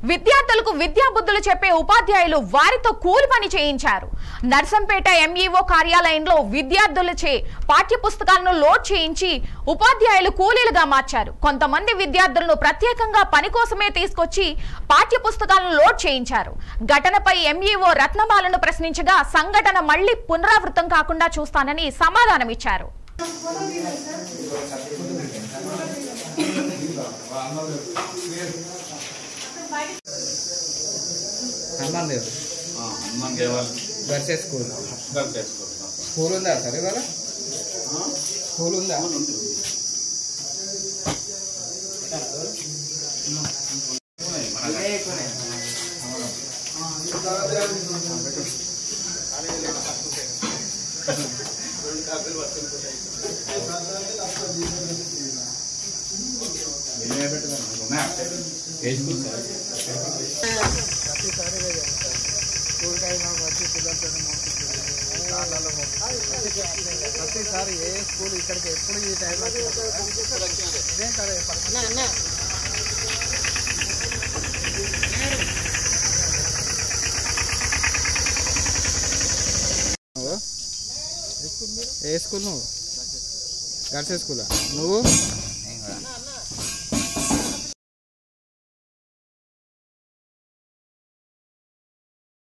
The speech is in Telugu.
విద్యార్థులకు విద్యాబుద్ధులు చెప్పే ఉపాధ్యాయులు వారితో కూలి పని చేయించారు. నర్సంపేట ఎంఈఓ కార్యాలయంలో విద్యార్థులచే పాఠ్యపుస్తకాలను లోడ్ చేయించి ఉపాధ్యాయులు కూలీలుగా మార్చారు. కొంతమంది విద్యార్థులను ప్రత్యేకంగా పని కోసమే తీసుకొచ్చి పాఠ్యపుస్తకాలను లోడ్ చేయించారు. ఘటనపై ఎంఈఓ రత్నమాలను ప్రశ్నించగా సంఘటన మళ్లీ పునరావృతం కాకుండా చూస్తానని సమాధానమిచ్చారు. స్కూల్ ఉందా సార్ ఇవాళ? స్కూల్ ఉందా? ప్రతిసారి ఏ స్కూల్ ఇక్కడికి ఎప్పుడు ఈ టైంలో ఏ స్కూల్ నువ్వు? గర్ల్స్ స్కూలా నువ్వు?